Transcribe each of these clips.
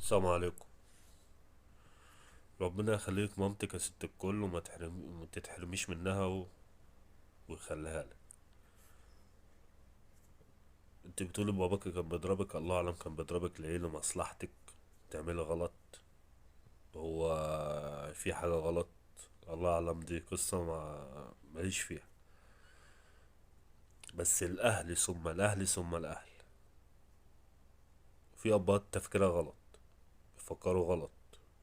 السلام عليكم. ربنا يخليك مامتك يا ست الكل ما تتحرميش منها ويخليها لك. انت بتقولي باباك كان بيضربك، الله اعلم كان بيضربك ليه، لمصلحتك تعملي غلط. هو في حاجة غلط، الله اعلم، دي قصة ماليش فيها. بس الاهل ثم الاهل ثم الاهل. في ابات تفكيرها غلط، بيفكروا غلط،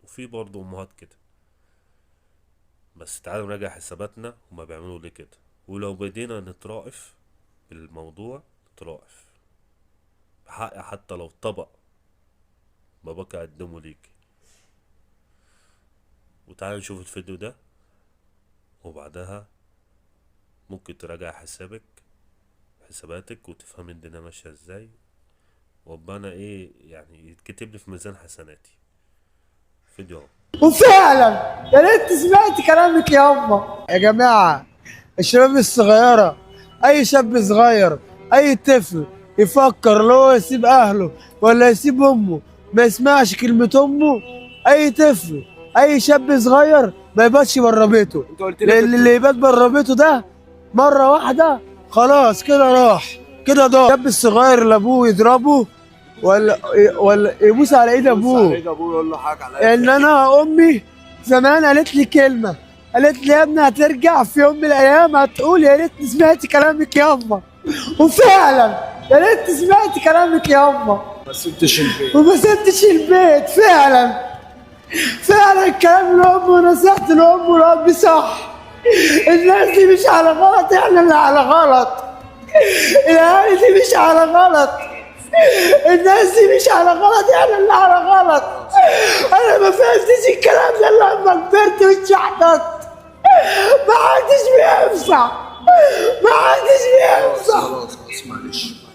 وفي برضه امهات كده. بس تعالوا نراجع حساباتنا، هما بيعملوا ليه كده. ولو بدينا نترائف بالموضوع، نترائف بحق، حتى لو طبق باباك قدمه ليك. وتعالى نشوف الفيديو ده، وبعدها ممكن تراجع حساباتك وتفهم الدنيا ماشية ازاي، وابقى انا ايه يعني يتكتب لي في ميزان حسناتي. فيديو اهو. وفعلا يا ريت سمعت كلامك يا امه. يا جماعه، الشباب الصغيره، اي شاب صغير، اي طفل يفكر لو يسيب اهله ولا يسيب امه، ما يسمعش كلمه امه. اي طفل، اي شاب صغير ما يباتش بره بيته، لان اللي يبات بره بيته ده مره واحده خلاص كده راح، كده ضاع. الشاب الصغير اللي ابوه يضربه ولا يبوس على ايد ابوه، يقول له حاجه على ان انا امي زمان قالت لي كلمه، قالت لي يا ابني هترجع في يوم من الايام هتقول يا ريتني سمعت كلامك يابا. وفعلا يا ريت سمعت كلامك يابا، ما سبتش البيت. وما سبتش البيت. فعلا فعلا كلام الام ونصيحه الام والاب صح. الناس دي مش على غلط، احنا اللي على غلط. الاهالي دي مش على غلط، الناس دي مش على غلط، احنا اللي على غلط. انا ما فهمتش الكلام ده الا لما كبرت واتشحطت. ما عادش بينفع، ما عادش بينفع. خلاص معلش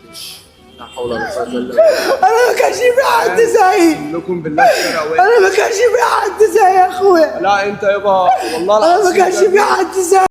لا حول ولا قوه الا بالله. انا ما كانش في حد زيي، لكم بالله الشارع انا ما كانش في حد زيي يا اخويا، لا انت يابا والله انا ما العظيم كانش في حد زيي.